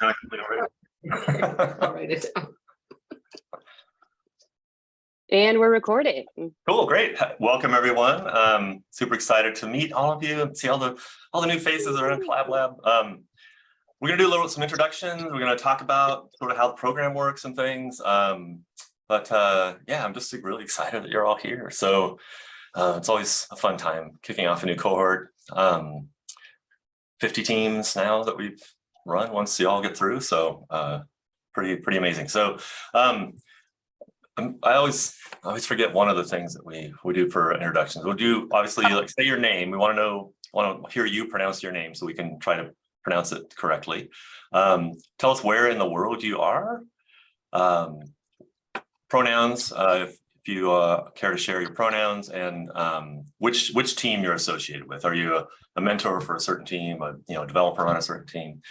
I'll write it down. And we're recording. Cool, great. Welcome everyone. Super excited to meet all of you and see all the new faces that are in Collab Lab. We're gonna do some introductions. We're gonna talk about sort of how the program works and things. Yeah, I'm just really excited that you're all here. So it's always a fun time kicking off a new cohort. 50 teams now that we've run once you all get through. So pretty amazing. So I always forget one of the things that we do for introductions. We'll do obviously like say your name. We want to hear you pronounce your name so we can try to pronounce it correctly. Tell us where in the world you are. Pronouns, if you care to share your pronouns, and which team you're associated with. Are you a mentor for a certain team, a developer on a certain team?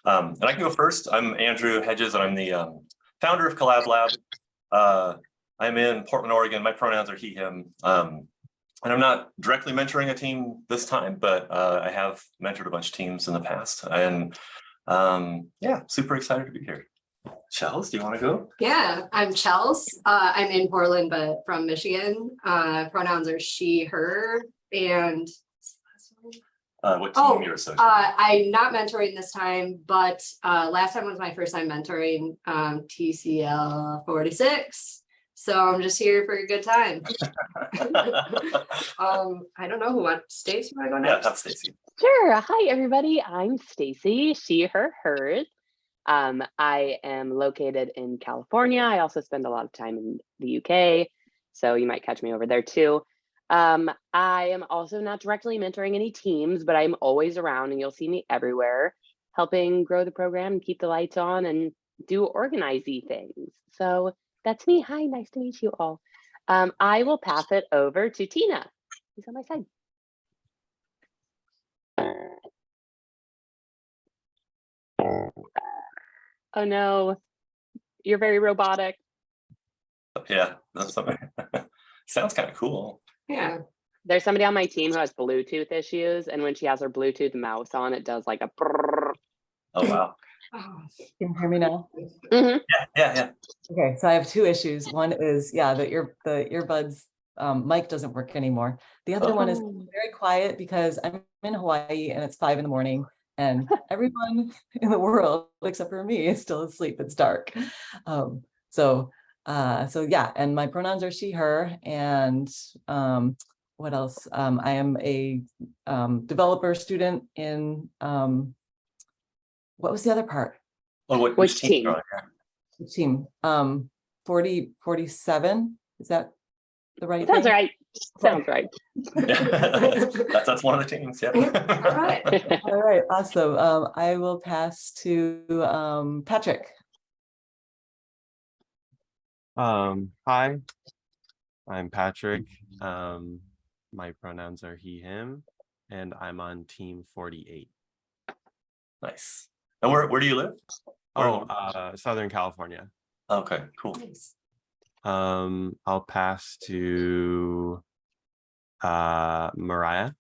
And I can go first. I'm Andrew Hedges, and I'm the founder of Collab Lab. I'm in Portland, Oregon. My pronouns are he, him. And I'm not directly mentoring a team this time, but I have mentored a bunch of teams in the past. And yeah, super excited to be here. Chels, do you want to go? Yeah, I'm Chels. I'm in Portland, but from Michigan. Pronouns are she, her, and what team you're associated with? I'm not mentoring this time, but last time was my first time mentoring TCL 46. So I'm just here for a good time. I don't know who wants. Stacy, you want to go next? Yeah, that's Stacy. Sure. Hi, everybody. I'm Stacy, she, her, hers. I am located in California. I also spend a lot of time in the UK, so you might catch me over there too. I am also not directly mentoring any teams, but I'm always around and you'll see me everywhere, helping grow the program and keep the lights on and do organize-y things. So that's me. Hi, nice to meet you all. I will pass it over to Tina, who's on my side. Oh no, you're very robotic. Yeah, that's something. Sounds kind of cool. Yeah. There's somebody on my team who has Bluetooth issues, and when she has her Bluetooth mouse on, it does like a brrrr. Oh wow. Can you hear me now? Mm-hmm. Yeah. Okay, so I have two issues. One is, yeah, the earbuds mic doesn't work anymore. The other one is very quiet because I'm in Hawaii and it's 5 a.m. and everyone in the world except for me is still asleep. It's dark. So yeah, and my pronouns are she, her, and what else? I am a developer student in what was the other part? Oh, which team? Which team? 47. Is that the right Sounds thing? right. Sounds right. Yeah. that's one of the teams. Yeah. All right. All right, awesome. I will pass to Patrick. Hi, I'm Patrick. My pronouns are he, him, and I'm on team 48. Nice. And where do you live? Southern California. Okay, cool. Nice. I'll pass to Mariah.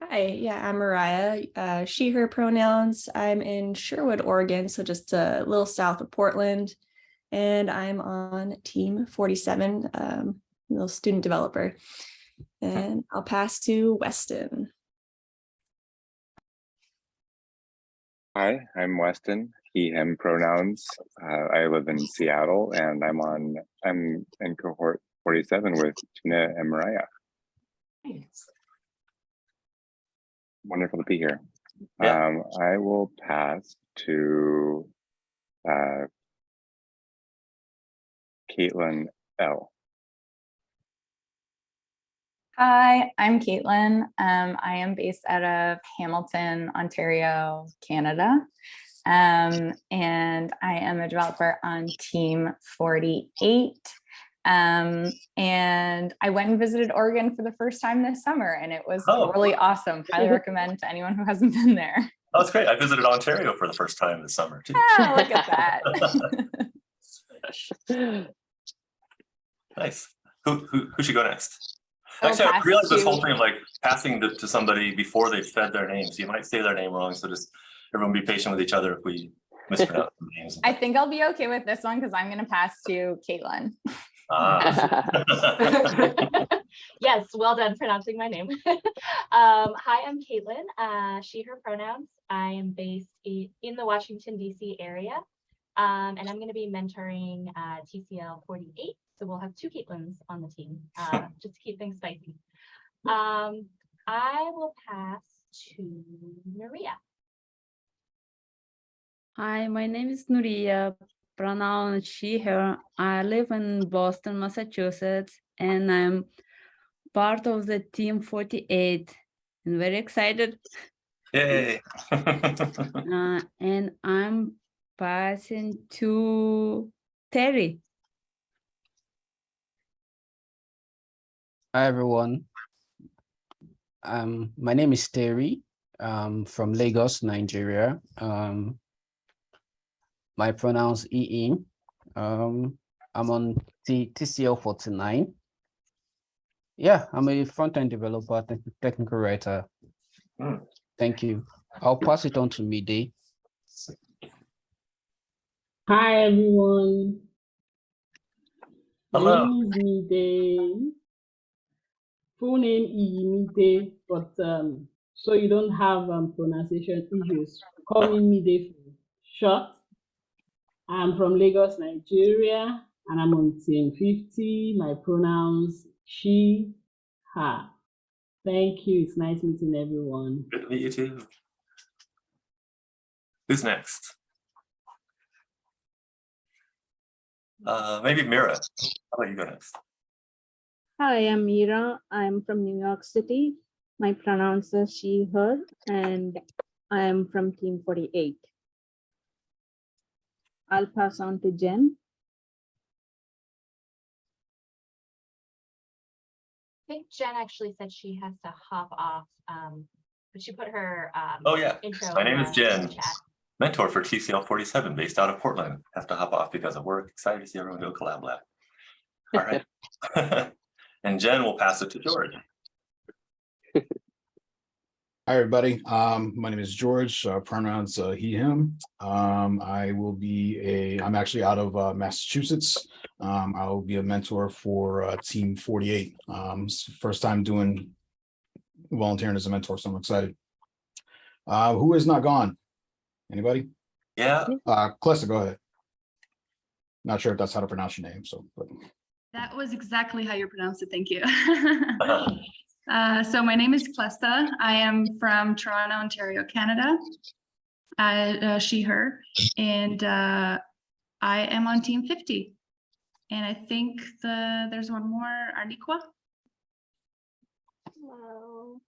Hi, yeah, I'm Mariah. She, her pronouns. I'm in Sherwood, Oregon, so just a little south of Portland. And I'm on team 47, little student developer. And I'll pass to Weston. Hi, I'm Weston, he, him pronouns. I live in Seattle and I'm in cohort 47 with Tina and Mariah. Nice. Wonderful to be here. Yeah. I will pass to Caitlin L. Hi, I'm Caitlin. I am based out of Hamilton, Ontario, Canada. And I am a developer on team 48. And I went and visited Oregon for the first time this summer, and it was really awesome. Highly recommend to anyone who hasn't been there. Oh, that's great. I visited Ontario for the first time this summer too. Oh, look at that. Nice. Who should go next? will Actually, I pass realized this to- whole thing of like passing to somebody before they've said their name. So you might say their name wrong. So just everyone be patient with each other if we mispronounce the names. I think I'll be okay with this one because I'm going to pass to Caitlin. Yes, well done pronouncing my name. Hi, I'm Caitlin, she, her pronouns. I am based in the Washington, D.C. area, and I'm going to be mentoring TCL 48. So we'll have 2 Caitlins on the team, just to keep things spicy. I will pass to Maria. Hi, my name is Nuria, pronoun she, her. I live in Boston, Massachusetts, and I'm part of the team 48. I'm very excited. Yay. And I'm passing to Terry. Hi everyone. My name is Terry. From Lagos, Nigeria. My pronouns EE. I'm on TCL 49. Yeah, I'm a front-end developer, technical writer. Thank you. I'll pass it on to Mide. Hi everyone. Hello. My name is Mide. Full name is Mide, but so you don't have pronunciation issues, call me Mide for short. I'm from Lagos, Nigeria, and I'm on team 50. My pronouns she, her. Thank you. It's nice meeting everyone. Good to meet you too. Who's next? Maybe Mira. How about you go next? Hi, I'm Mira. I'm from New York City. My pronouns are she, her, and I am from Team 48. I'll pass on to Jen. I think Jen actually said she has to hop off, but she put her Oh yeah, intro. my name is in Jen, the chat. mentor for TCL 47 based out of Portland. Have to hop off because of work. Excited to see everyone go Collab Lab. All right. And Jen will pass it to George. Hi, everybody. My name is George, pronouns he, him. I'm actually out of Massachusetts. I will be a mentor for Team 48. First time doing volunteering as a mentor, so I'm excited. Who is not gone? Anybody? Yeah. Clessa, go ahead. Not sure if that's how to pronounce your name, but. That was exactly how you pronounce it. Thank you. So my name is Clesta. I am from Toronto, Ontario, Canada. She, her, and I am on Team 50. And I think there's one more, Arniqua. Hello.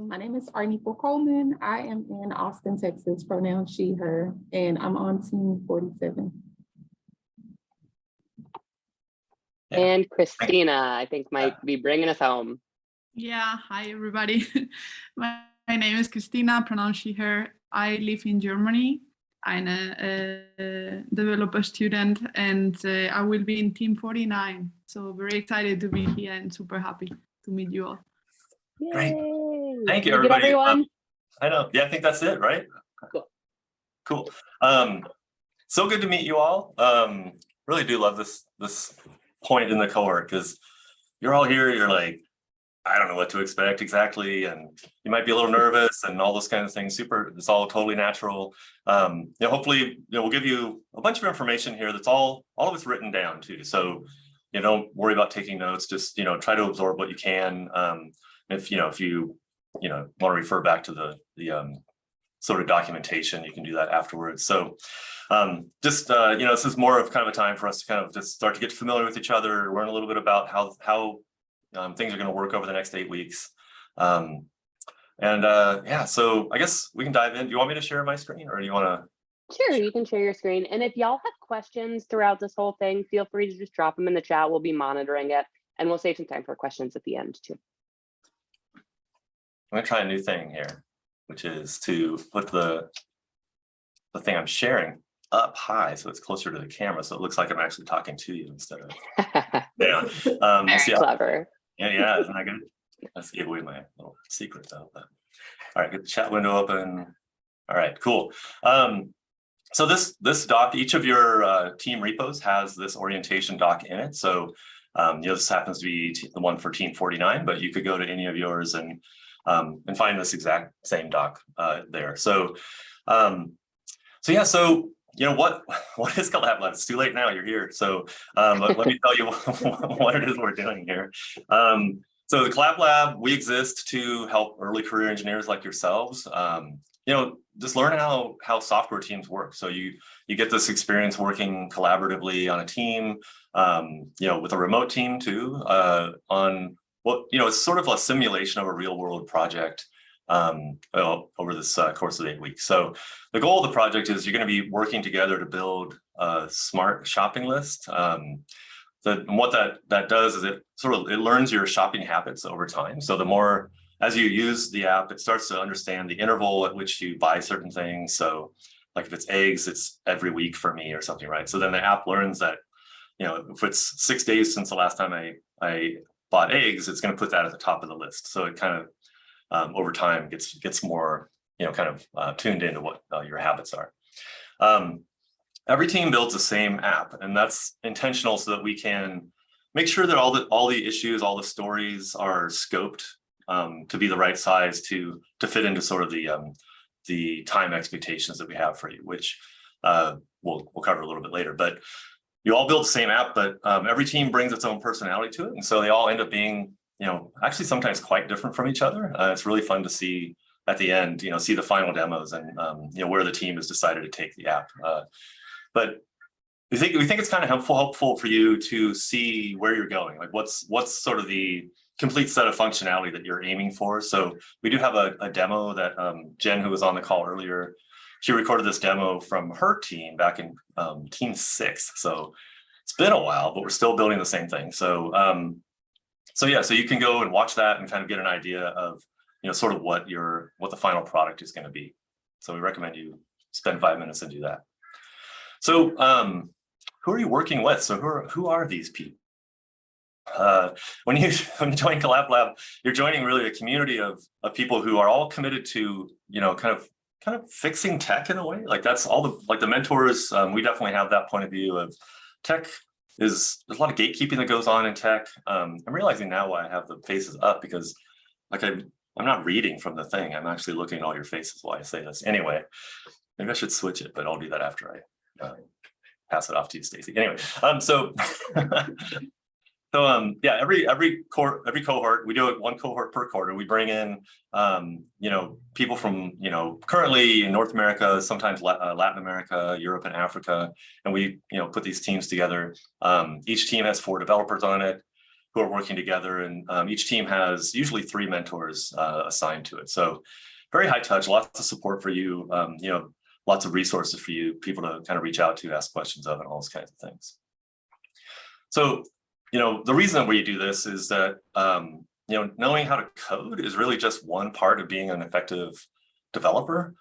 My name is Arniqua Coleman. I am in Austin, Texas, pronoun she, her, and I'm on Team 47. And Christina, I think might be bringing us home. Yeah, hi everybody. My name is Christina, pronoun she, her. I live in Germany. I'm a developer student and I will be in Team 49. So very excited to be here and super happy to meet you all. Great. Thank you, everybody. Everyone. I know. Yeah, I think that's it, right? Cool. So good to meet you all. Really do love this point in the cohort because you're all here. You're like, I don't know what to expect exactly, and you might be a little nervous and all those kind of things. It's all totally natural. Hopefully, we'll give you a bunch of information here. That's all of it's written down too. So, don't worry about taking notes. Just try to absorb what you can. If you want to refer back to the sort of documentation, you can do that afterwards. So, this is more of kind of a time for us to kind of just start to get familiar with each other, learn a little bit about how things are going to work over the next 8 weeks. So I guess we can dive in. Do you want me to share my screen or do you want to? Sure, you can share your screen. And if y'all have questions throughout this whole thing, feel free to just drop them in the chat. We'll be monitoring it and we'll save some time for questions at the end too. I'm going to try a new thing here, which is to put the thing I'm sharing up high so it's closer to the camera. So it looks like I'm actually talking to you instead of down. Very clever. Yeah, isn't that good? Let's give away my little secret though. But, all right, get the chat window open. All right, cool. So this doc, each of your team repos has this orientation doc in it. So this happens to be the one for Team 49, but you could go to any of yours and find this exact same doc there. So yeah, so what is Collab Lab? It's too late now. You're here. So let me tell you what it is we're doing here. So the Collab Lab, we exist to help early career engineers like yourselves. Just learn how software teams work. So you get this experience working collaboratively on a team, with a remote team too, on it's sort of a simulation of a real world project over this course of 8 weeks. So the goal of the project is you're going to be working together to build a smart shopping list. And what that does is it learns your shopping habits over time. So the more as you use the app, it starts to understand the interval at which you buy certain things. So like if it's eggs, it's every week for me or something, right? So then the app learns that, if it's 6 days since the last time I bought eggs, it's going to put that at the top of the list. So it kind of over time gets more, tuned into what your habits are. Every team builds the same app, and that's intentional so that we can make sure that all the issues, all the stories are scoped to be the right size to fit into sort of the time expectations that we have for you, which we'll cover a little bit later. But you all build the same app, but every team brings its own personality to it, and so they all end up being, actually sometimes quite different from each other. It's really fun to see at the end, see the final demos and where the team has decided to take the app. But we think it's kind of helpful for you to see where you're going, like what's sort of the complete set of functionality that you're aiming for. So we do have a demo that Jen, who was on the call earlier, she recorded this demo from her team back in Team 6. So it's been a while, but we're still building the same thing. So yeah, so you can go and watch that and kind of get an idea of sort of what the final product is going to be. So we recommend you spend 5 minutes and do that. So who are you working with? So who are these people? When you join Collab Lab, you're joining really a community of people who are all committed to kind of fixing tech in a way. Like that's all the mentors. We definitely have that point of view of tech. There's a lot of gatekeeping that goes on in tech. I'm realizing now why I have the faces up, because like I'm not reading from the thing. I'm actually looking at all your faces while I say this. Anyway, maybe I should switch it, but I'll do that after I pass it off to you, Stacy. Anyway, yeah, every cohort, we do it one cohort per quarter. We bring in people from currently in North America, sometimes Latin America, Europe, and Africa, and we put these teams together. Each team has 4 developers on it who are working together, and each team has usually 3 mentors assigned to it. So very high touch, lots of support for you. Lots of resources for you, people to kind of reach out to, ask questions of, and all those kinds of things. So, the reason we do this is that, knowing how to code is really just one part of being an effective developer.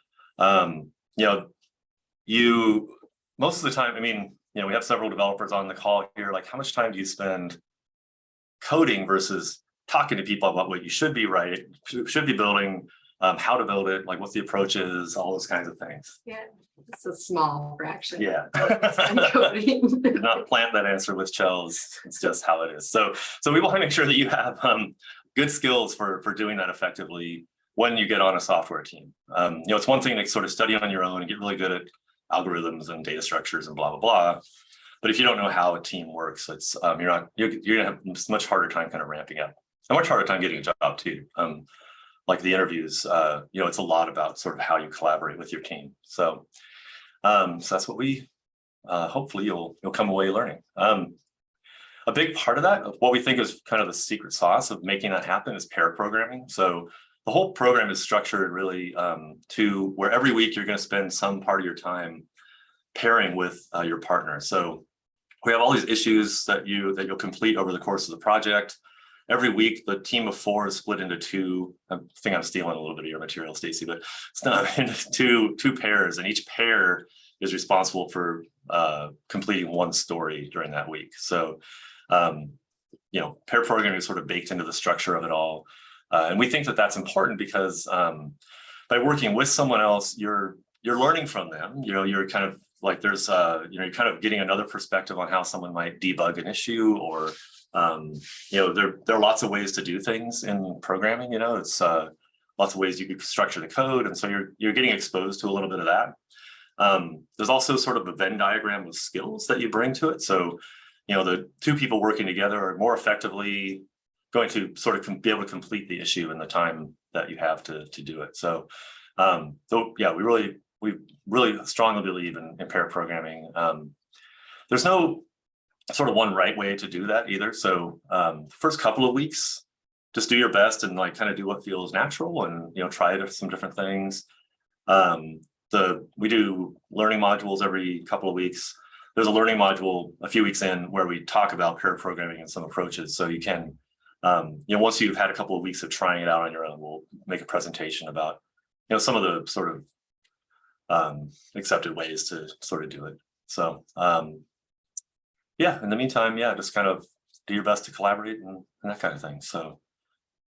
You, most of the time, we have several developers on the call here, like how much time do you spend coding versus talking to people about what you should be writing, should be building, how to build it, like what the approach is, all those kinds of things. Yeah, it's a small fraction. Yeah. Did not plant that answer with shells. It's just how it is. So we want to make sure that you have good skills for doing that effectively when you get on a software team. It's one thing to sort of study on your own and get really good at algorithms and data structures and blah, blah, blah. But if you don't know how a team works, it's you're gonna have a much harder time kind of ramping up. A much harder time getting a job too. Like the interviews, it's a lot about sort of how you collaborate with your team. So that's what we hopefully you'll come away learning. A big part of that, what we think is kind of the secret sauce of making that happen, is pair programming. So the whole program is structured really to where every week you're going to spend some part of your time pairing with your partner. So we have all these issues that you'll complete over the course of the project. Every week, the team of 4 is split into 2. I think I'm stealing a little bit of your material, Stacy, but it's not into two pairs, and each pair is responsible for completing one story during that week. So pair programming is sort of baked into the structure of it all. And we think that that's important because by working with someone else, you're learning from them. You're kind of like there's you're kind of getting another perspective on how someone might debug an issue, or there are lots of ways to do things in programming. It's lots of ways you could structure the code, and so you're getting exposed to a little bit of that. There's also sort of a Venn diagram of skills that you bring to it. So the two people working together are more effectively going to sort of be able to complete the issue in the time that you have to do it. So yeah, we really strongly believe in pair programming. There's no sort of one right way to do that either. So the first couple of weeks, just do your best and like kind of do what feels natural, and try some different things. We do learning modules every couple of weeks. There's a learning module a few weeks in where we talk about pair programming and some approaches. So you can, once you've had a couple of weeks of trying it out on your own, we'll make a presentation about, some of the sort of accepted ways to sort of do it. So yeah, in the meantime, yeah, just kind of do your best to collaborate and that kind of thing. So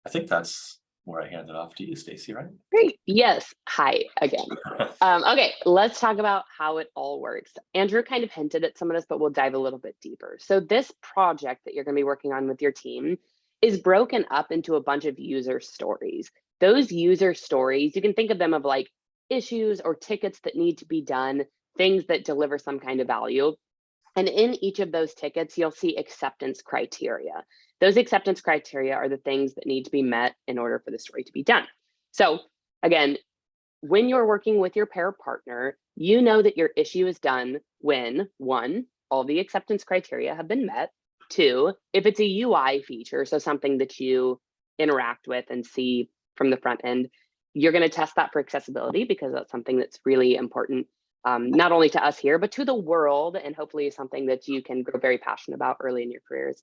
I think that's where I hand it off to you, Stacy, right? Great. Yes. Hi again. Okay, let's talk about how it all works. Andrew kind of hinted at some of this, but we'll dive a little bit deeper. So this project that you're going to be working on with your team is broken up into a bunch of user stories. Those user stories, you can think of them of like issues or tickets that need to be done, things that deliver some kind of value. And in each of those tickets, you'll see acceptance criteria. Those acceptance criteria are the things that need to be met in order for the story to be done. So again, when you're working with your pair partner, you know that your issue is done when, 1, all the acceptance criteria have been met. 2, if it's a UI feature, so something that you interact with and see from the front end, you're going to test that for accessibility, because that's something that's really important, not only to us here, but to the world, and hopefully something that you can grow very passionate about early in your careers.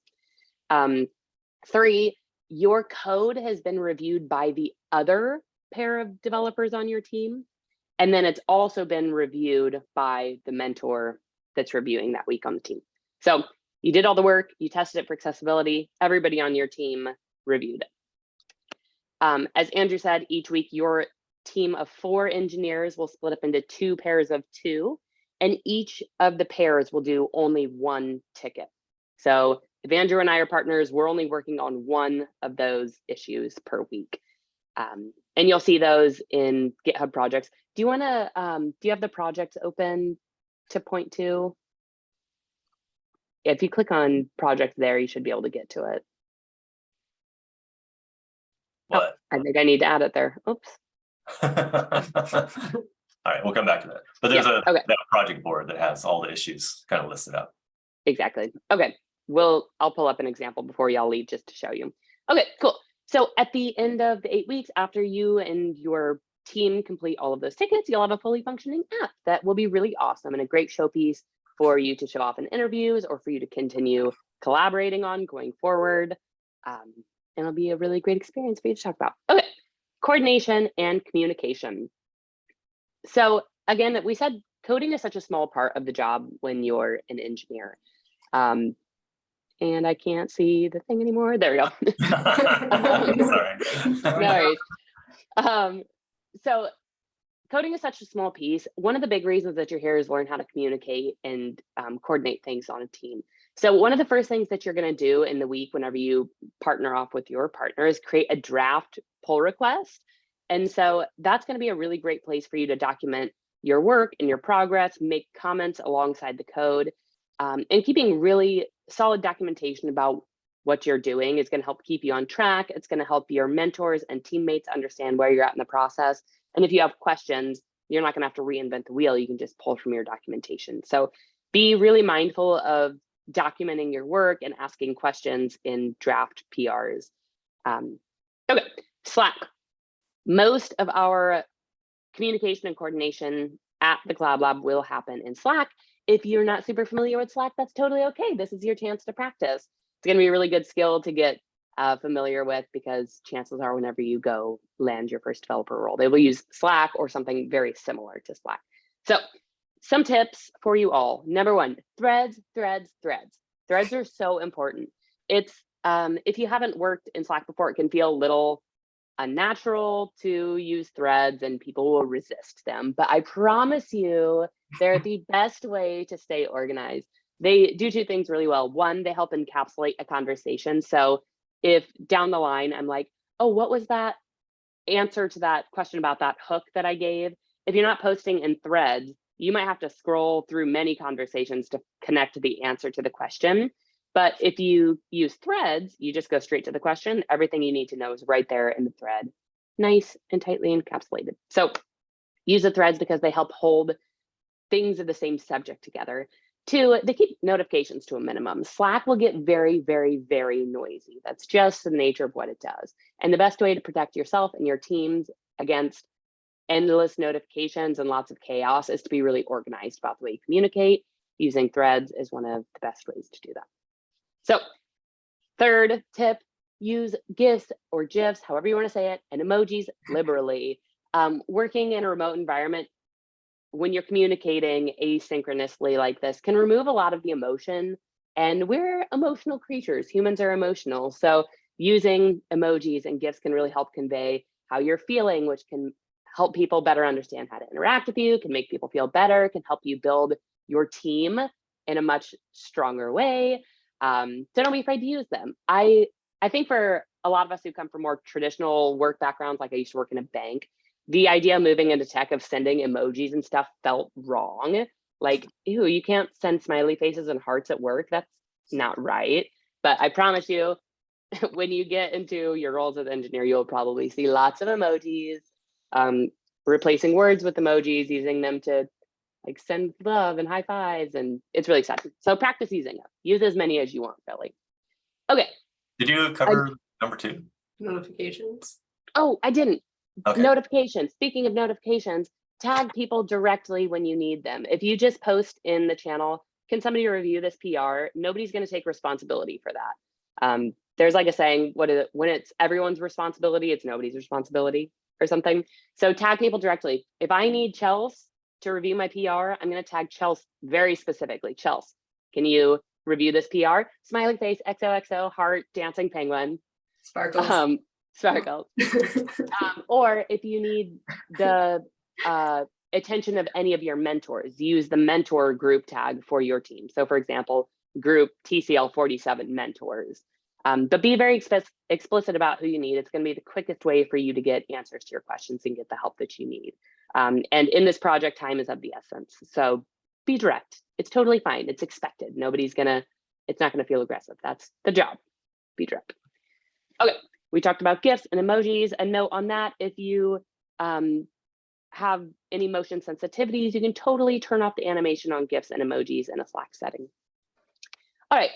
3, your code has been reviewed by the other pair of developers on your team. And then it's also been reviewed by the mentor that's reviewing that week on the team. So you did all the work, you tested it for accessibility, everybody on your team reviewed it. As Andrew said, each week your team of 4 engineers will split up into 2 pairs of 2, and each of the pairs will do only 1 ticket. So if Andrew and I are partners, we're only working on 1 of those issues per week. And you'll see those in GitHub projects. Do you want to, do you have the projects open to point to? If you click on project there, you should be able to get to it. What? Oh, I think I need to add it there. Oops. All right, we'll come back to that. But there's a project board that has all the issues kind of listed out. Exactly. Okay. I'll pull up an example before y'all leave just to show you. Okay, cool. So at the end of the 8 weeks, after you and your team complete all of those tickets, you'll have a fully functioning app that will be really awesome and a great showpiece for you to show off in interviews or for you to continue collaborating on going forward. And it'll be a really great experience for you to talk about. Okay, coordination and communication. So again, we said coding is such a small part of the job when you're an engineer. And I can't see the thing anymore. There we go. Sorry. No worries. So coding is such a small piece. One of the big reasons that you're here is learn how to communicate and coordinate things on a team. So one of the first things that you're going to do in the week whenever you partner off with your partner is create a draft pull request. And so that's going to be a really great place for you to document your work and your progress, make comments alongside the code. And keeping really solid documentation about what you're doing is going to help keep you on track. It's going to help your mentors and teammates understand where you're at in the process. And if you have questions, you're not going to have to reinvent the wheel. You can just pull from your documentation. So be really mindful of documenting your work and asking questions in draft PRs. Okay, Slack. Most of our communication and coordination at the Collab Lab will happen in Slack. If you're not super familiar with Slack, that's totally okay. This is your chance to practice. It's going to be a really good skill to get familiar with, because chances are whenever you go land your first developer role, they will use Slack or something very similar to Slack. So some tips for you all. Number 1, threads, threads, threads. Threads are so important. It's If you haven't worked in Slack before, it can feel a little unnatural to use threads and people will resist them. But I promise you, they're the best way to stay organized. They do two things really well. One, they help encapsulate a conversation. So if down the line, I'm like, oh, what was that answer to that question about that hook that I gave? If you're not posting in threads, you might have to scroll through many conversations to connect the answer to the question. But if you use threads, you just go straight to the question. Everything you need to know is right there in the thread, nice and tightly encapsulated. So use the threads because they help hold things of the same subject together. Two, they keep notifications to a minimum. Slack will get very, very, very noisy. That's just the nature of what it does. And the best way to protect yourself and your teams against endless notifications and lots of chaos is to be really organized about the way you communicate. Using threads is one of the best ways to do that. So third tip, use GIFs or GIFs, however you want to say it, and emojis liberally. Working in a remote environment, when you're communicating asynchronously like this, can remove a lot of the emotion. And we're emotional creatures. Humans are emotional. So using emojis and GIFs can really help convey how you're feeling, which can help people better understand how to interact with you, can make people feel better, can help you build your team in a much stronger way. So don't be afraid to use them. I think for a lot of us who come from more traditional work backgrounds, like I used to work in a bank, the idea of moving into tech of sending emojis and stuff felt wrong. Like, ew, you can't send smiley faces and hearts at work. That's not right. But I promise you, when you get into your roles as an engineer, you'll probably see lots of emojis, replacing words with emojis, using them to like send love and high fives, and it's really exciting. So practice using it. Use as many as you want, really. Okay. Did you cover number 2? Notifications. Oh, I didn't. Okay. Notifications. Speaking of notifications, tag people directly when you need them. If you just post in the channel, can somebody review this PR? Nobody's going to take responsibility for that. There's like a saying, what is it? When it's everyone's responsibility, it's nobody's responsibility or something. So tag people directly. If I need Chels to review my PR, I'm going to tag Chels very specifically. Chels, can you review this PR? Smiley face, XOXO, heart, dancing penguin. Sparkles. Sparkles. Or if you need the attention of any of your mentors, use the mentor group tag for your team. So for example, group TCL 47 mentors. But be very explicit about who you need. It's going to be the quickest way for you to get answers to your questions and get the help that you need. And in this project, time is of the essence. So be direct. It's totally fine. It's expected. It's not going to feel aggressive. That's the job. Be direct. Okay, we talked about GIFs and emojis. A note on that, if you have any motion sensitivities, you can totally turn off the animation on GIFs and emojis in a Slack setting. All right.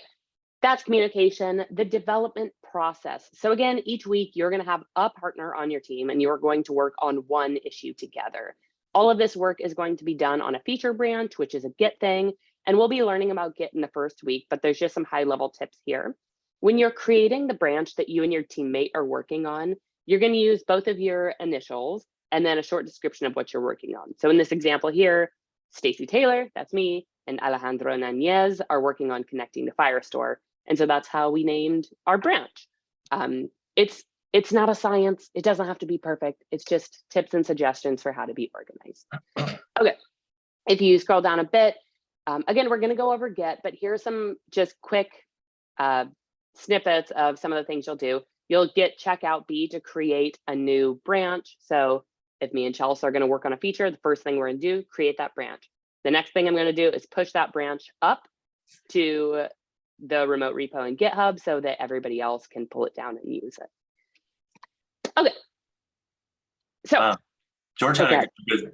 That's communication, the development process. So again, each week you're going to have a partner on your team and you're going to work on one issue together. All of this work is going to be done on a feature branch, which is a Git thing. And we'll be learning about Git in the first week, but there's just some high level tips here. When you're creating the branch that you and your teammate are working on, you're going to use both of your initials and then a short description of what you're working on. So in this example here, Stacy Taylor, that's me, and Alejandro Nanez are working on connecting to Firestore. And so that's how we named our branch. It's not a science. It doesn't have to be perfect. It's just tips and suggestions for how to be organized. Okay, if you scroll down a bit, again, we're gonna go over Git, but here's some just quick snippets of some of the things you'll do. You'll Git checkout B to create a new branch. So if me and Chelsea are gonna work on a feature, the first thing we're gonna do, create that branch. The next thing I'm gonna do is push that branch up to the remote repo in GitHub so that everybody else can pull it down and use it. Okay. So George had a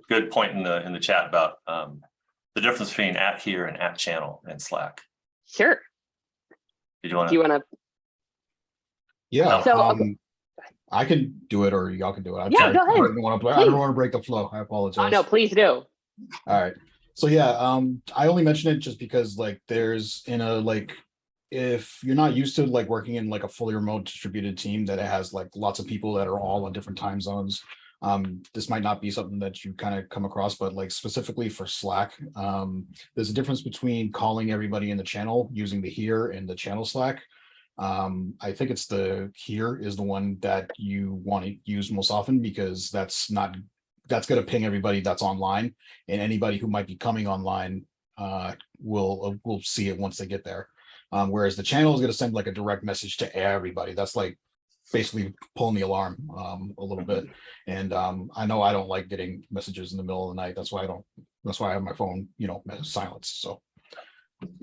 good point in the chat about the difference between at here and at channel in Slack. Sure. Did you want to? Do you want to? Yeah. So, I can do it, or y'all can do it. I'm yeah, sorry. go ahead. I don't want to break the flow. I apologize. Oh, no, please do. All right. So yeah, I only mention it just because like there's if you're not used to like working in like a fully remote distributed team that has like lots of people that are all on different time zones, this might not be something that you kind of come across, but like specifically for Slack, there's a difference between calling everybody in the channel using the here and the channel Slack. I think it's the here is the one that you want to use most often, because that's going to ping everybody that's online, and anybody who might be coming online will see it once they get there. Whereas the channel is going to send like a direct message to everybody. That's like basically pulling the alarm a little bit. And I know I don't like getting messages in the middle of the night. That's why I have my phone, silenced. So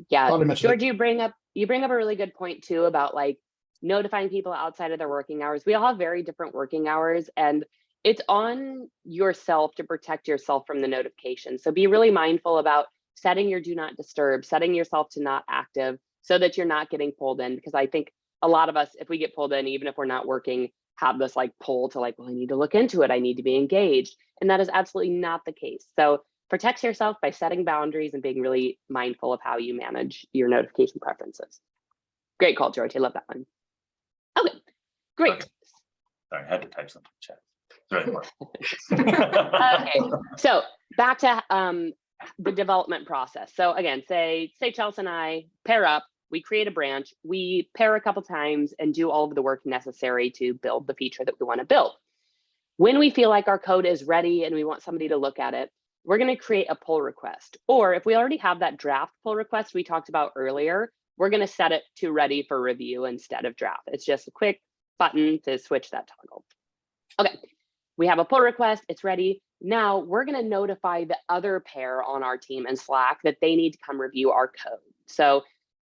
yeah, thought I'd mention George, it. you bring up a really good point too about like notifying people outside of their working hours. We all have very different working hours, and it's on yourself to protect yourself from the notifications. So be really mindful about setting your do not disturb, setting yourself to not active so that you're not getting pulled in. Because I think a lot of us, if we get pulled in, even if we're not working, have this like pull to like, well, I need to look into it. I need to be engaged. And that is absolutely not the case. So protect yourself by setting boundaries and being really mindful of how you manage your notification preferences. Great call, George. I love that one. Okay, great. Okay. Sorry, I had to type something in chat. Okay, so back to the development process. So again, say Chelsea and I pair up, we create a branch, we pair a couple times and do all of the work necessary to build the feature that we want to build. When we feel like our code is ready and we want somebody to look at it, we're going to create a pull request. Or if we already have that draft pull request we talked about earlier, we're going to set it to ready for review instead of draft. It's just a quick button to switch that toggle. Okay, we have a pull request, it's ready. Now we're going to notify the other pair on our team in Slack that they need to come review our code. So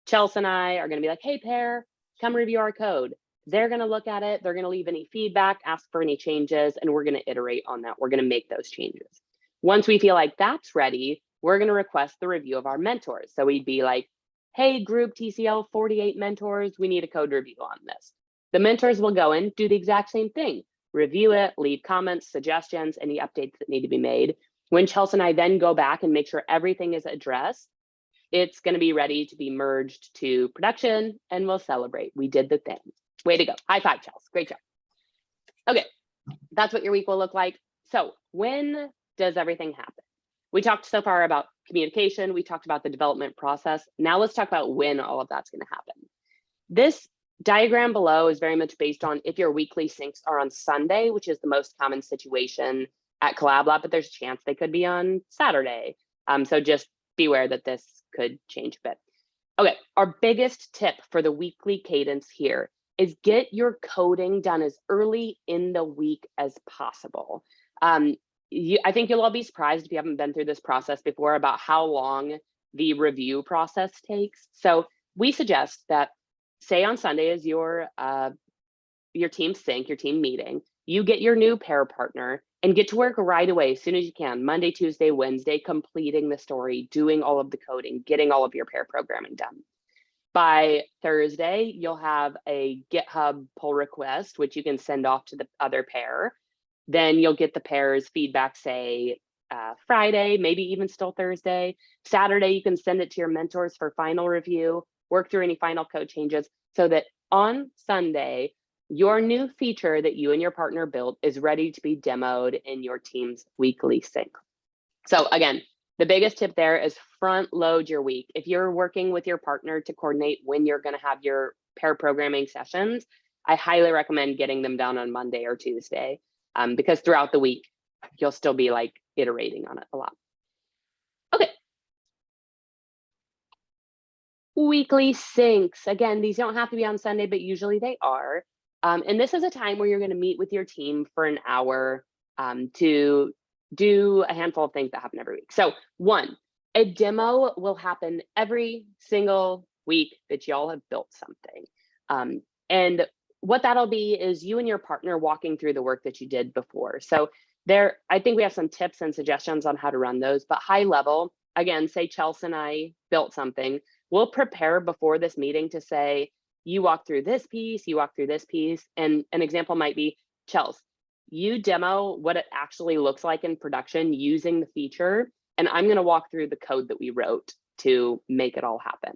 Chelsea and I are going to be like, hey pair, come review our code. They're going to look at it, they're going to leave any feedback, ask for any changes, and we're going to iterate on that. We're going to make those changes. Once we feel like that's ready, we're going to request the review of our mentors. So we'd be like, hey group TCL 48 mentors, we need a code review on this. The mentors will go in, do the exact same thing, review it, leave comments, suggestions, any updates that need to be made. When Chelsea and I then go back and make sure everything is addressed, it's going to be ready to be merged to production, and we'll celebrate. We did the thing. Way to go. High five, Chelsea. Great job. Okay, that's what your week will look like. So when does everything happen? We talked so far about communication. We talked about the development process. Now let's talk about when all of that's going to happen. This diagram below is very much based on if your weekly syncs are on Sunday, which is the most common situation at Collab Lab, but there's a chance they could be on Saturday. So just beware that this could change a bit. Okay, our biggest tip for the weekly cadence here is get your coding done as early in the week as possible. I think you'll all be surprised if you haven't been through this process before about how long the review process takes. So we suggest that, say on Sunday is your team sync, your team meeting, you get your new pair partner and get to work right away as soon as you can, Monday, Tuesday, Wednesday, completing the story, doing all of the coding, getting all of your pair programming done. By Thursday, you'll have a GitHub pull request, which you can send off to the other pair. Then you'll get the pair's feedback, say Friday, maybe even still Thursday. Saturday, you can send it to your mentors for final review, work through any final code changes so that on Sunday, your new feature that you and your partner built is ready to be demoed in your team's weekly sync. So again, the biggest tip there is front load your week. If you're working with your partner to coordinate when you're going to have your pair programming sessions, I highly recommend getting them done on Monday or Tuesday, because throughout the week, you'll still be like iterating on it a lot. Okay. Weekly syncs. Again, these don't have to be on Sunday, but usually they are. And this is a time where you're going to meet with your team for an hour to do a handful of things that happen every week. So one, a demo will happen every single week that y'all have built something. And what that'll be is you and your partner walking through the work that you did before. So there, I think we have some tips and suggestions on how to run those, but high level, again, say Chelsea and I built something, we'll prepare before this meeting to say, you walk through this piece, you walk through this piece. And an example might be, Chelsea, you demo what it actually looks like in production using the feature, and I'm going to walk through the code that we wrote to make it all happen.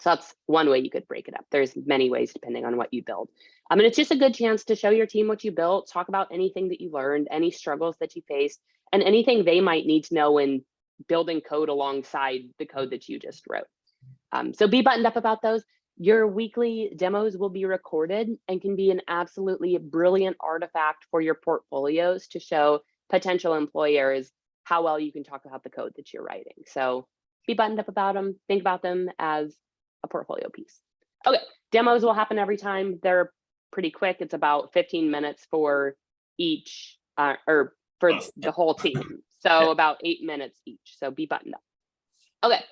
So that's one way you could break it up. There's many ways depending on what you build. And it's just a good chance to show your team what you built, talk about anything that you learned, any struggles that you faced, and anything they might need to know when building code alongside the code that you just wrote. So be buttoned up about those. Your weekly demos will be recorded and can be an absolutely brilliant artifact for your portfolios to show potential employers how well you can talk about the code that you're writing. So be buttoned up about them, think about them as a portfolio piece. Okay, demos will happen every time. They're pretty quick. It's about 15 minutes for each, or for the whole team. So about 8 minutes each. So be buttoned up. Okay,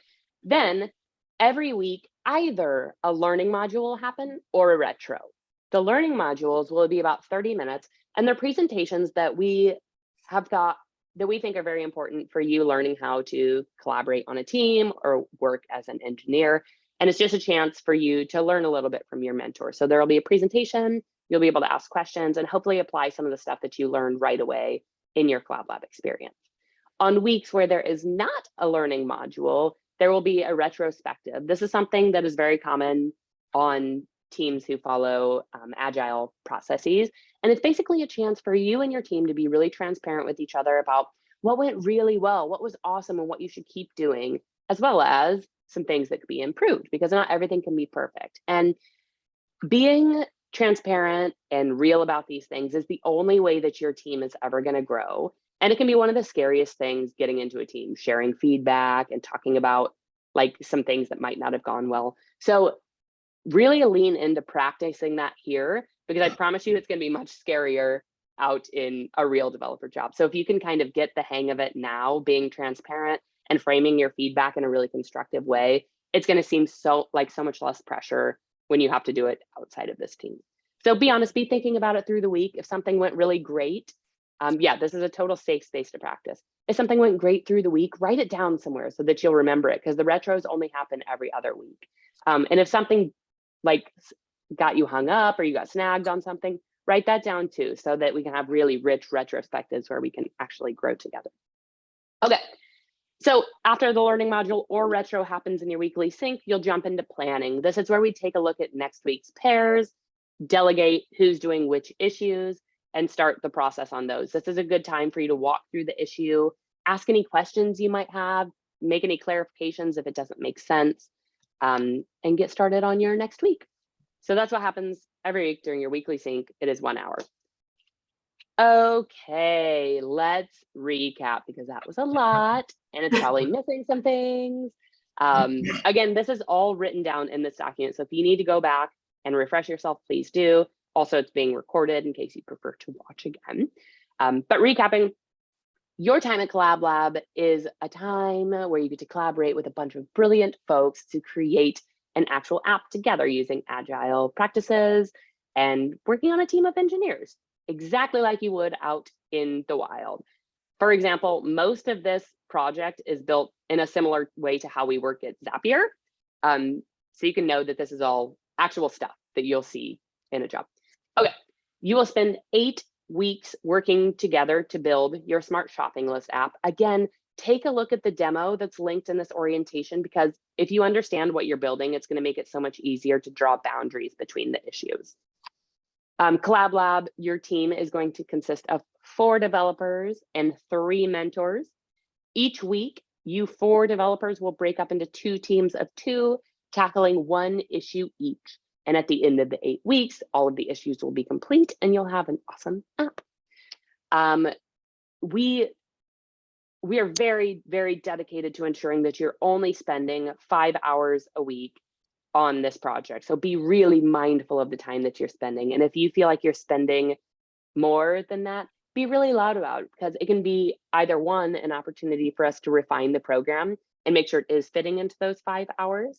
then every week, either a learning module will happen or a retro. The learning modules will be about 30 minutes, and they're presentations that we have thought that we think are very important for you learning how to collaborate on a team or work as an engineer. And it's just a chance for you to learn a little bit from your mentor. So there will be a presentation, you'll be able to ask questions and hopefully apply some of the stuff that you learned right away in your Collab Lab experience. On weeks where there is not a learning module, there will be a retrospective. This is something that is very common on teams who follow agile processes. And it's basically a chance for you and your team to be really transparent with each other about what went really well, what was awesome, and what you should keep doing, as well as some things that could be improved, because not everything can be perfect. And being transparent and real about these things is the only way that your team is ever going to grow. And it can be one of the scariest things getting into a team, sharing feedback and talking about like some things that might not have gone well. So really lean into practicing that here, because I promise you it's going to be much scarier out in a real developer job. So if you can kind of get the hang of it now, being transparent and framing your feedback in a really constructive way, it's going to seem so much less pressure when you have to do it outside of this team. So be honest, be thinking about it through the week. If something went really great, yeah, this is a total safe space to practice. If something went great through the week, write it down somewhere so that you'll remember it, because the retros only happen every other week. And if something like got you hung up or you got snagged on something, write that down too, so that we can have really rich retrospectives where we can actually grow together. Okay, so after the learning module or retro happens in your weekly sync, you'll jump into planning. This is where we take a look at next week's pairs, delegate who's doing which issues, and start the process on those. This is a good time for you to walk through the issue, ask any questions you might have, make any clarifications if it doesn't make sense, and get started on your next week. So that's what happens every week during your weekly sync. It is 1 hour. Okay, let's recap, because that was a lot and it's probably missing some things. Again, this is all written down in this document. So if you need to go back and refresh yourself, please do. Also, it's being recorded in case you prefer to watch again. But recapping, your time at Collab Lab is a time where you get to collaborate with a bunch of brilliant folks to create an actual app together using agile practices and working on a team of engineers, exactly like you would out in the wild. For example, most of this project is built in a similar way to how we work at Zapier. So you can know that this is all actual stuff that you'll see in a job. Okay, you will spend 8 weeks working together to build your smart shopping list app. Again, take a look at the demo that's linked in this orientation, because if you understand what you're building, it's going to make it so much easier to draw boundaries between the issues. Collab Lab, your team is going to consist of 4 developers and 3 mentors. Each week, you 4 developers will break up into 2 teams of 2, tackling 1 issue each. And at the end of the 8 weeks, all of the issues will be complete and you'll have an awesome app. We are very, very dedicated to ensuring that you're only spending 5 hours a week on this project. So be really mindful of the time that you're spending. And if you feel like you're spending more than that, be really loud about it, because it can be either one, an opportunity for us to refine the program and make sure it is fitting into those 5 hours,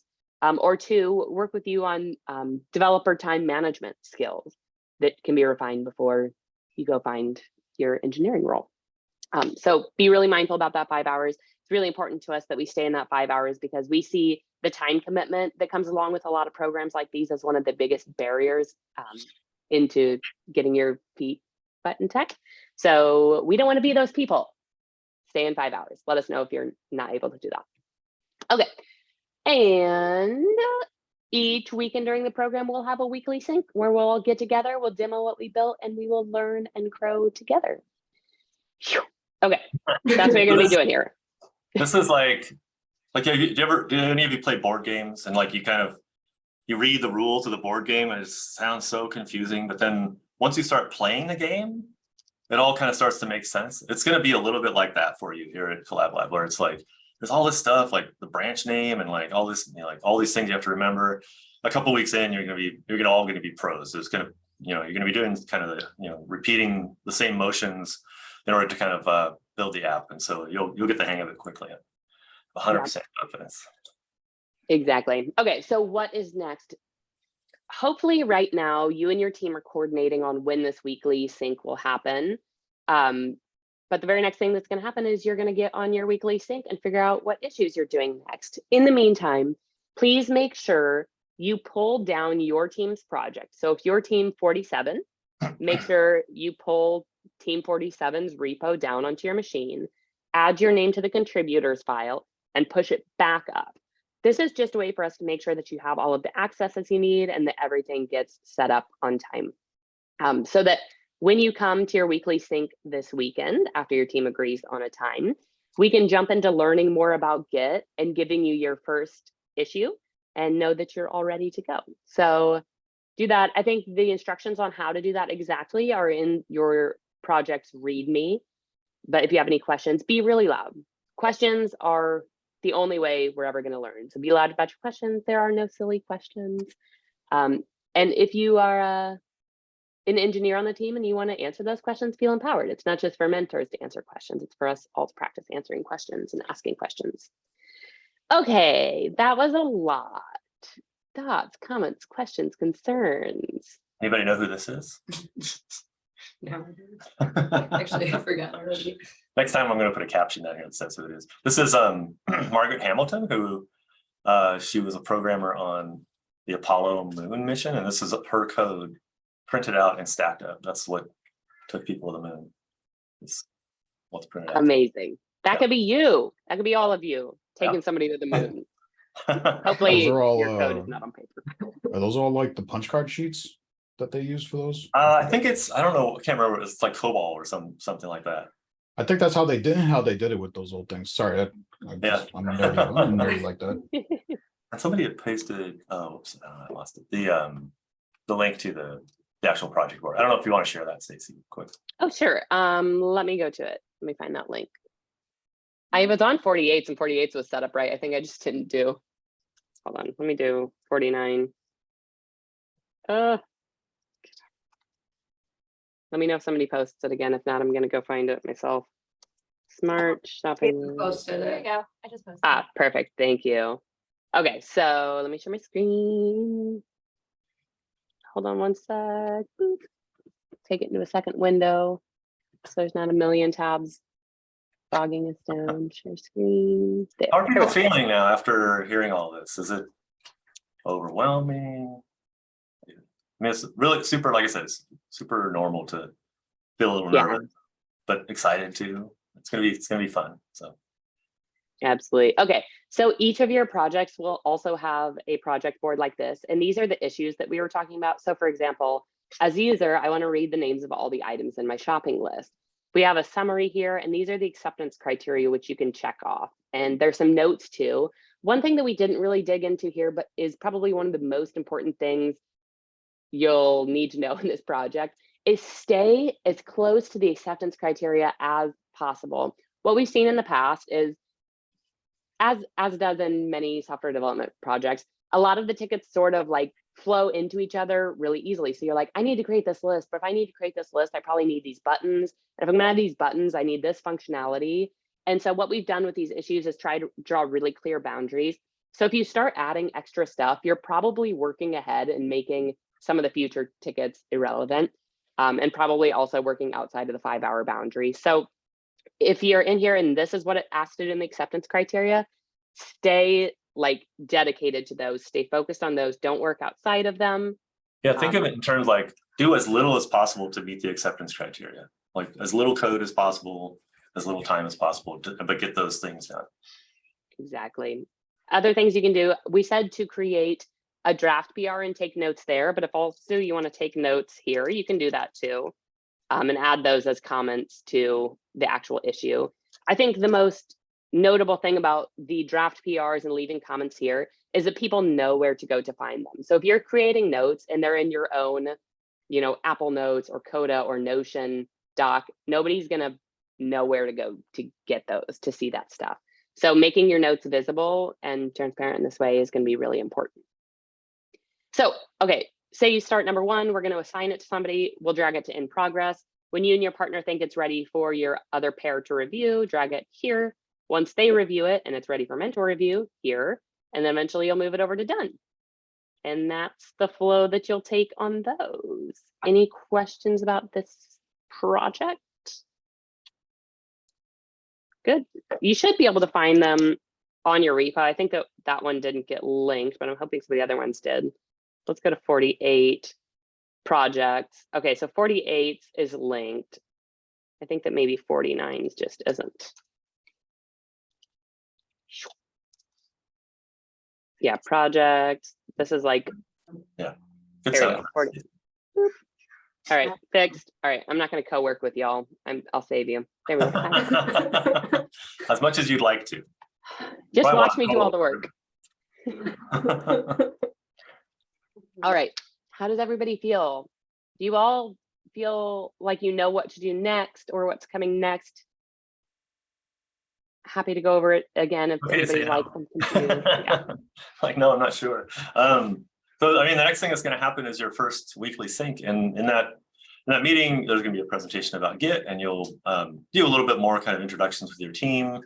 or 2, work with you on developer time management skills that can be refined before you go find your engineering role. So be really mindful about that 5 hours. It's really important to us that we stay in that 5 hours, because we see the time commitment that comes along with a lot of programs like these as one of the biggest barriers into getting your feet wet in tech. So we don't want to be those people. Stay in 5 hours. Let us know if you're not able to do that. Okay. And each weekend during the program, we'll have a weekly sync where we'll all get together, we'll demo what we built, and we will learn and grow together. Okay, that's what you're gonna be doing here. This is like do any of you play board games and like you kind of you read the rules of the board game and it sounds so confusing, but then once you start playing the game, it all kind of starts to make sense. It's going to be a little bit like that for you here at Collab Lab, where it's like there's all this stuff like the branch name and like all this, like all these things you have to remember. A couple weeks in, you're all going to be pros. So it's going to, you're going to be doing kind of the, repeating the same motions in order to kind of build the app, and so you'll get the hang of it quickly. 100% confidence. Exactly. Okay, so what is next? Hopefully right now you and your team are coordinating on when this weekly sync will happen. But the very next thing that's going to happen is you're going to get on your weekly sync and figure out what issues you're doing next. In the meantime, please make sure you pull down your team's project. So if you're team 47, make sure you pull team 47's repo down onto your machine, add your name to the contributors file, and push it back up. This is just a way for us to make sure that you have all of the accesses you need and that everything gets set up on time. So that when you come to your weekly sync this weekend, after your team agrees on a time, we can jump into learning more about Git and giving you your first issue and know that you're all ready to go. So do that. I think the instructions on how to do that exactly are in your project's README. But if you have any questions, be really loud. Questions are the only way we're ever going to learn. So be loud about your questions. There are no silly questions. And if you are an engineer on the team and you want to answer those questions, feel empowered. It's not just for mentors to answer questions. It's for us all to practice answering questions and asking questions. Okay, that was a lot. Thoughts, comments, questions, concerns. Anybody know who this is? No. Actually, I forgot already. Next time I'm going to put a caption down here that says who it is. This is Margaret Hamilton, who she was a programmer on the Apollo moon mission, and this is her code printed out and stacked up. That's what took people to the moon. It's what's printed out. Amazing. That could be you. That could be all of you taking somebody to the moon. Hopefully your code is not on paper. Are those all like the punch card sheets that they use for those? I think it's, I don't know, I can't remember. It's like COBOL or something like that. I think that's how they did it with those old things. Sorry, I'm nerdy like that. And somebody had pasted, oh, oops, I lost it. The link to the actual project board. I don't know if you want to share that, Stacey, quick. Oh, sure. Let me go to it. Let me find that link. I was on 48s and 48s was set up right. I think I just didn't do. Hold on. Let me do 49. Let me know if somebody posts it again. If not, I'm going to go find it myself. Smart shopping. Posted it. There you go. I just posted. Ah, perfect. Thank you. Okay, so let me share my screen. Hold on one sec. Boop. Take it into a second window so there's not a million tabs bogging us down. Share screen. There. How are people feeling now after hearing all this? Is it overwhelming? I mean, it's really super, like I said, it's super normal to feel a little nervous, but excited too. It's gonna be fun. So absolutely. Okay, so each of your projects will also have a project board like this, and these are the issues that we were talking about. So for example, as a user, I want to read the names of all the items in my shopping list. We have a summary here, and these are the acceptance criteria which you can check off. And there's some notes too. One thing that we didn't really dig into here, but is probably one of the most important things you'll need to know in this project, is stay as close to the acceptance criteria as possible. What we've seen in the past is, as it does in many software development projects, a lot of the tickets sort of like flow into each other really easily. So you're like, I need to create this list, but if I need to create this list, I probably need these buttons. And if I'm gonna add these buttons, I need this functionality. And so what we've done with these issues is try to draw really clear boundaries. So if you start adding extra stuff, you're probably working ahead and making some of the future tickets irrelevant, and probably also working outside of the 5-hour boundary. So if you're in here and this is what it asked it in the acceptance criteria, stay like dedicated to those, stay focused on those, don't work outside of them. yeah, think of it in terms like do as little as possible to meet the acceptance criteria, like as little code as possible, as little time as possible, but get those things done. Exactly. Other things you can do, we said to create a draft PR and take notes there, but if also you want to take notes here, you can do that too, and add those as comments to the actual issue. I think the most notable thing about the draft PRs and leaving comments here is that people know where to go to find them. So if you're creating notes and they're in your own, you know, Apple Notes or Coda or Notion doc, nobody's gonna know where to go to get those, to see that stuff. So making your notes visible and transparent in this way is gonna be really important. So, okay, say you start number one, we're gonna assign it to somebody, we'll drag it to in progress. When you and your partner think it's ready for your other pair to review, drag it here. Once they review it and it's ready for mentor review, here, and then eventually you'll move it over to done. And that's the flow that you'll take on those. Any questions about this project? Good. You should be able to find them on your repo. I think that one didn't get linked, but I'm hoping some of the other ones did. Let's go to 48 projects. Okay, so 48 is linked. I think that maybe 49 just isn't. Yeah, projects. This is like, yeah. Good there we go. All right, fixed. All right, I'm not going to co-work with y'all. I'll save you. There we go. As much as you'd like to. Just watch me do all the work. All right, how does everybody feel? Do you all feel like you know what to do next or what's coming next? Happy to go over it again if anybody's like I'm confused. Yeah. Like, no, I'm not sure. So I mean, the next thing that's going to happen is your first weekly sync, and in that meeting, there's going to be a presentation about Git, and you'll do a little bit more kind of introductions with your team,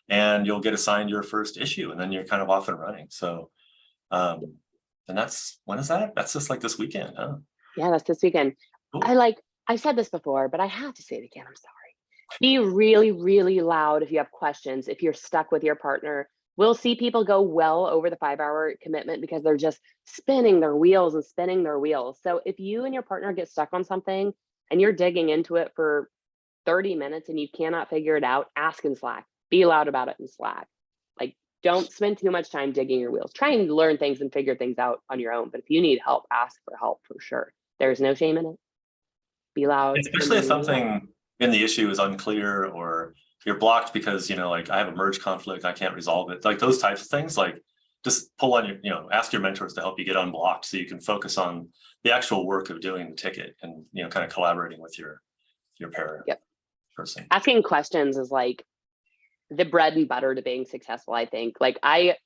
and you'll get assigned your first issue, and then you're kind of off and running. So, and that's, when is that? That's just like this weekend, huh? Yeah, that's this weekend. Cool. I said this before, but I have to say it again. I'm sorry. Be really, really loud if you have questions. If you're stuck with your partner, we'll see people go well over the 5-hour commitment because they're just spinning their wheels and spinning their wheels. So if you and your partner get stuck on something and you're digging into it for 30 minutes and you cannot figure it out, ask in Slack. Be loud about it in Slack. Like, don't spend too much time digging your wheels. Try and learn things and figure things out on your own. But if you need help, ask for help for sure. There's no shame in it. Be loud. Especially if something in the issue is unclear or you're blocked because, you know, like I have a merge conflict, I can't resolve it. Like those types of things, like just pull on your, you know, ask your mentors to help you get unblocked so you can focus on the actual work of doing the ticket and, you know, kind of collaborating with your pair person. Asking questions is like the bread and butter to being successful, I think. Like, I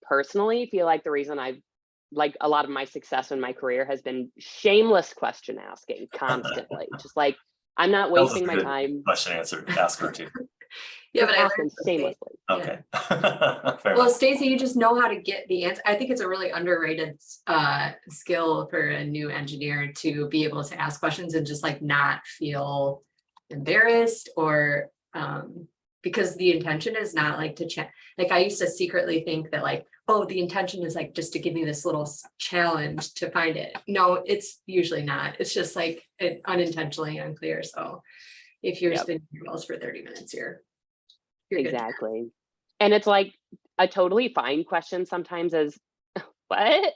personally feel like the reason I've, like, a lot of my success in my career has been shameless question asking constantly. Just like, I'm not wasting my time. Question answer, ask her too. Yeah, but asking shamelessly. Okay. Well, Stacey, you just know how to get the answer. I think it's a really underrated skill for a new engineer to be able to ask questions and just like not feel embarrassed or because the intention is not like to check. Like, I used to secretly think that like, oh, the intention is like just to give me this little challenge to find it. No, it's usually not. It's just like it unintentionally unclear. So if you're spinning your wheels for 30 minutes, you're exactly. And it's like a totally fine question sometimes is what?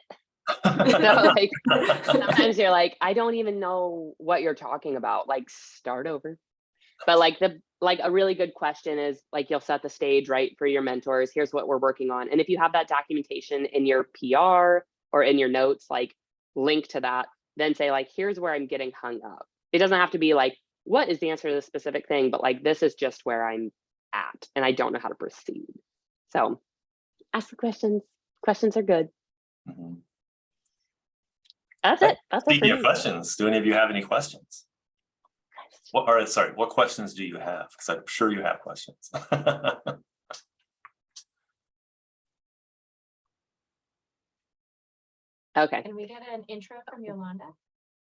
So like sometimes you're like, I don't even know what you're talking about. Like, start over. But like a really good question is like, you'll set the stage right for your mentors. Here's what we're working on. And if you have that documentation in your PR or in your notes, like link to that, then say like, here's where I'm getting hung up. It doesn't have to be like, what is the answer to this specific thing? But like, this is just where I'm at and I don't know how to proceed. So ask the questions. Questions are good. Mm-hmm. That's it. That's Speaking of questions, do any of you have any questions? What questions do you have? Because I'm sure you have questions. Okay. Can we get an intro from Yolanda?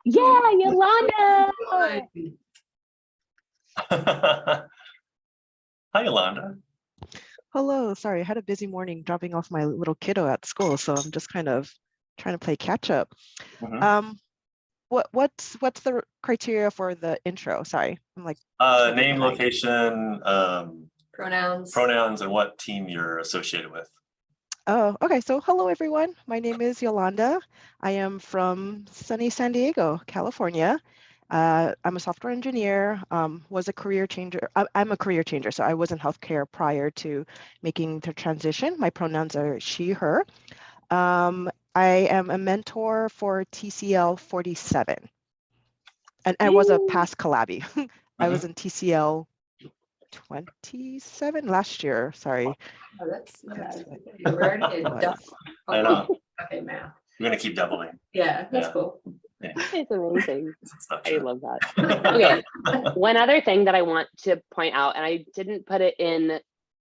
Yeah, Yolanda. Hi, Yolanda. Hello, sorry, I had a busy morning dropping off my little kiddo at school, so I'm just kind of trying to play catch up. Mm-hmm. What's the criteria for the intro? Sorry, I'm like name, location, pronouns, and what team you're associated with. Oh, okay. So hello, everyone. My name is Yolanda. I am from sunny San Diego, California, I'm a software engineer, was a career changer. I'm a career changer, so I was in healthcare prior to making the transition. My pronouns are she, her. I am a mentor for TCL 47. And I was a past Collabie. I was in TCL 27 last year, sorry. Oh, that's you were already in double. I know. Okay, math. We're gonna keep doubling. Yeah, that's Yeah. cool. It's amazing. not I true. love that. Okay, one other thing that I want to point out, and I didn't put it in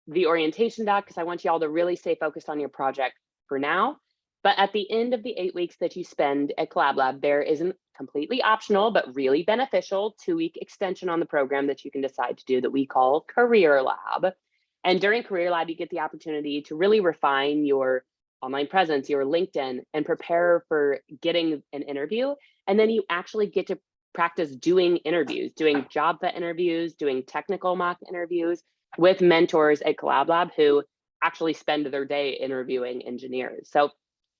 the orientation doc because I want you all to really stay focused on your project for now. But at the end of the 8 weeks that you spend at Collab Lab, there is a completely optional but really beneficial 2-week extension on the program that you can decide to do that we call Career Lab. And during Career Lab, you get the opportunity to really refine your online presence, your LinkedIn, and prepare for getting an interview. And then you actually get to practice doing interviews, doing job fit interviews, doing technical mock interviews with mentors at Collab Lab who actually spend their day interviewing engineers. So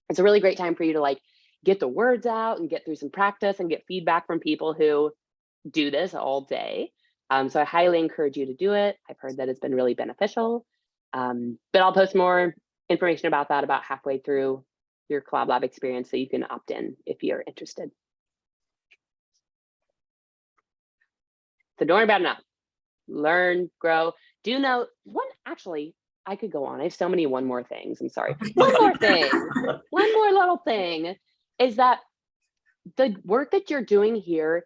it's a really great time for you to like get the words out and get through some practice and get feedback from people who do this all day. So I highly encourage you to do it. I've heard that it's been really beneficial. But I'll post more information about that about halfway through your Collab Lab experience so you can opt in if you're interested. So don't worry about enough. Learn, grow. Do know one, actually, I could go on. I have so many one more things. I'm sorry. One more thing, one more little thing is that the work that you're doing here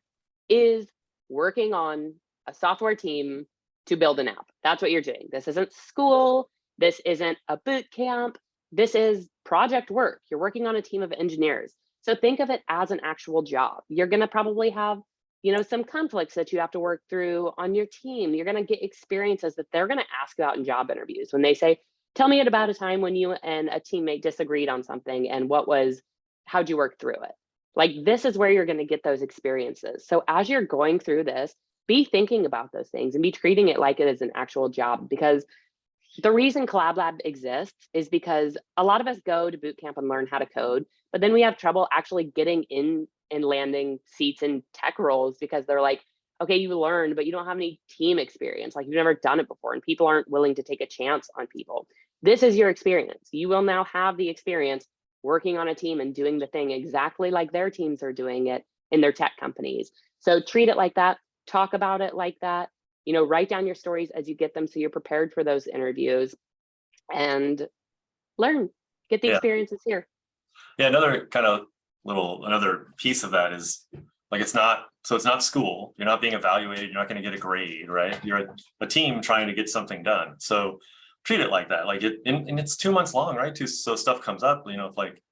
is working on a software team to build an app. That's what you're doing. This isn't school. This isn't a boot camp. This is project work. You're working on a team of engineers. So think of it as an actual job. You're going to probably have, you know, some conflicts that you have to work through on your team. You're going to get experiences that they're going to ask about in job interviews when they say, tell me about a time when you and a teammate disagreed on something and how'd you work through it? Like, this is where you're going to get those experiences. So as you're going through this, be thinking about those things and be treating it like it is an actual job, because the reason Collab Lab exists is because a lot of us go to boot camp and learn how to code, but then we have trouble actually getting in and landing seats in tech roles because they're like, okay, you learned, but you don't have any team experience. Like, you've never done it before and people aren't willing to take a chance on people. This is your experience. You will now have the experience working on a team and doing the thing exactly like their teams are doing it in their tech companies. So treat it like that, talk about it like that, you know, write down your stories as you get them so you're prepared for those interviews and learn, get the experiences here. Yeah, another piece of that is like, it's not school. You're not being evaluated. You're not going to get a grade, right? You're a team trying to get something done. So treat it like that. Like and it's 2 months long, right? So stuff comes up, you know, if like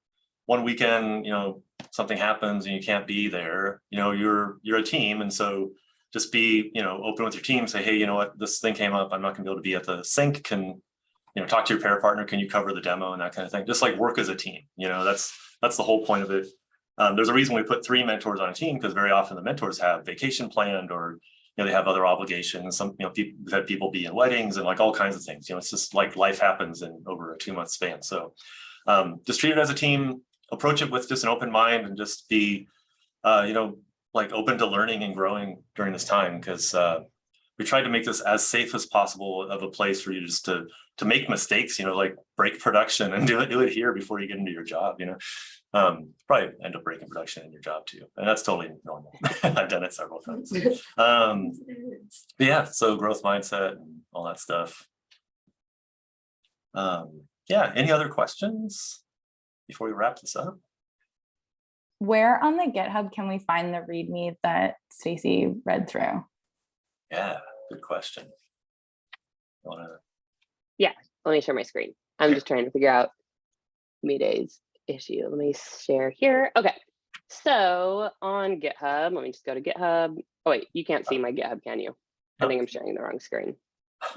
one weekend, you know, something happens and you can't be there, you know, you're a team. And so just be, you know, open with your team, say, hey, you know what, this thing came up. I'm not gonna be able to be at the sync. Can, you know, talk to your pair partner. Can you cover the demo and that kind of thing? Just like work as a team. You know, that's the whole point of it. There's a reason we put 3 mentors on a team, because very often the mentors have vacation planned, or, you know, they have other obligations. Some, you know, we've had people be in weddings and like all kinds of things. You know, it's just like life happens in over a 2-month span. So just treat it as a team, approach it with just an open mind, and just be, you know, like open to learning and growing during this time, because we tried to make this as safe as possible of a place for you just to make mistakes, you know, like break production and do it here before you get into your job, you know. Probably end up breaking production in your job too, and that's totally normal. I've done it several times. Yeah, so growth mindset and all that stuff. Yeah, any other questions before we wrap this up? Where on the GitHub can we find the README that Stacy read through? Yeah, good question. Yeah, let me share my screen. I'm just trying to figure out Miday's issue. Let me share here. Okay, so on GitHub, let me just go to GitHub. Oh wait, you can't see my GitHub, can you? I think I'm sharing the wrong screen.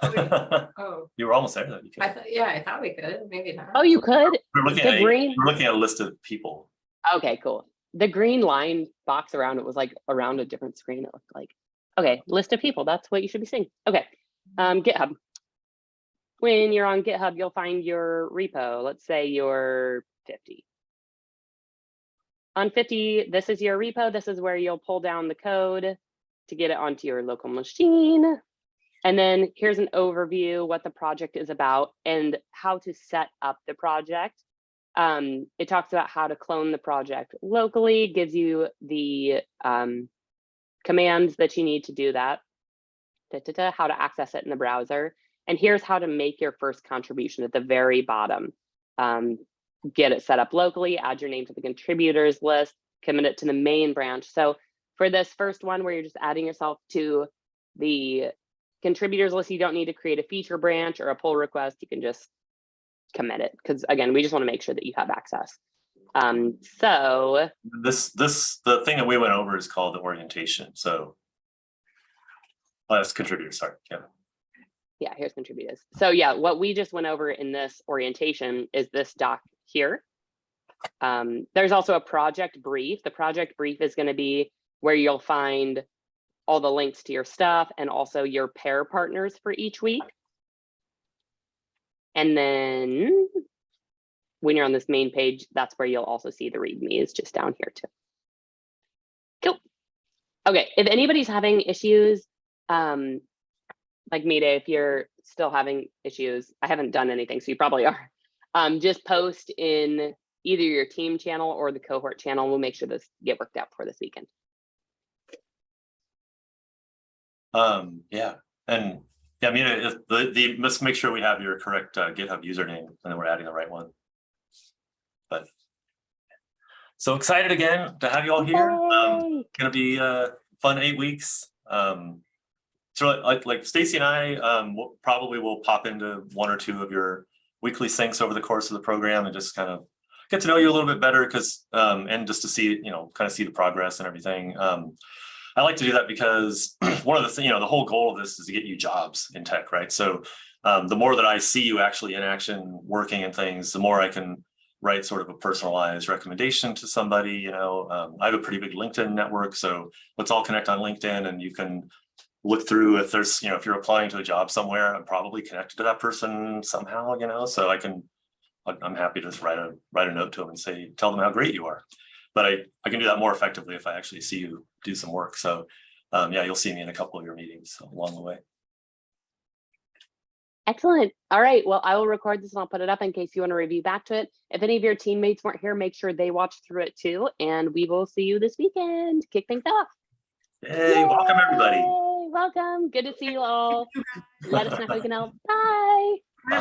Oh, you were almost there though. I thought we could, maybe not. Oh, you could? We're looking at a list of people. Okay, cool. The green line box around it was like around a different screen, it looked like. Okay, list of people, that's what you should be seeing. Okay, GitHub. When you're on GitHub, you'll find your repo. Let's say you're 50. on 50, this is your repo. This is where you'll pull down the code to get it onto your local machine. And then here's an overview, what the project is about and how to set up the project. It talks about how to clone the project locally, gives you the commands that you need to do that, how to access it in the browser. And here's how to make your first contribution at the very bottom. Get it set up locally, add your name to the contributors list, commit it to the main branch. So for this first one where you're just adding yourself to the contributors list, you don't need to create a feature branch or a pull request. You can just commit it because again, we just want to make sure that you have access. So the thing that we went over is called the orientation. So that's contributors, sorry. Yeah, here's contributors. So yeah, what we just went over in this orientation is this doc here. There's also a project brief. The project brief is going to be where you'll find all the links to your stuff and also your pair partners for each week. And then when you're on this main page, that's where you'll also see the Readme is just down here too. Cool. Okay, if anybody's having issues, like Mita, if you're still having issues, I haven't done anything, so you probably are. Just post in either your team channel or the cohort channel. We'll make sure this get worked out for this weekend. Yeah, and yeah, Mita, let's make sure we have your correct GitHub username, and then we're adding the right one. But so excited again to have you all here. Gonna be fun 8 weeks. So like Stacy and I probably will pop into 1 or 2 of your weekly syncs over the course of the program and just kind of get to know you a little bit better because and just to see, kind of see the progress and everything. I like to do that because one of the things, the whole goal of this is to get you jobs in tech, right? So the more that I see you actually in action working and things, the more I can write sort of a personalized recommendation to somebody. I have a pretty big LinkedIn network, so let's all connect on LinkedIn and you can look through if there's, if you're applying to a job somewhere, I'm probably connected to that person somehow, so I'm happy to just write a note to them and say, tell them how great you are. But I can do that more effectively if I actually see you do some work. So yeah, you'll see me in a couple of your meetings along the way. Excellent. All right. Well, I will record this and I'll put it up in case you want to review back to it. If any of your teammates weren't here, make sure they watch through it too. And we will see you this weekend. Kick things off. Hey, yay! Welcome everybody. Welcome. Good to see you all. Let us know how we can help. Bye. Bye.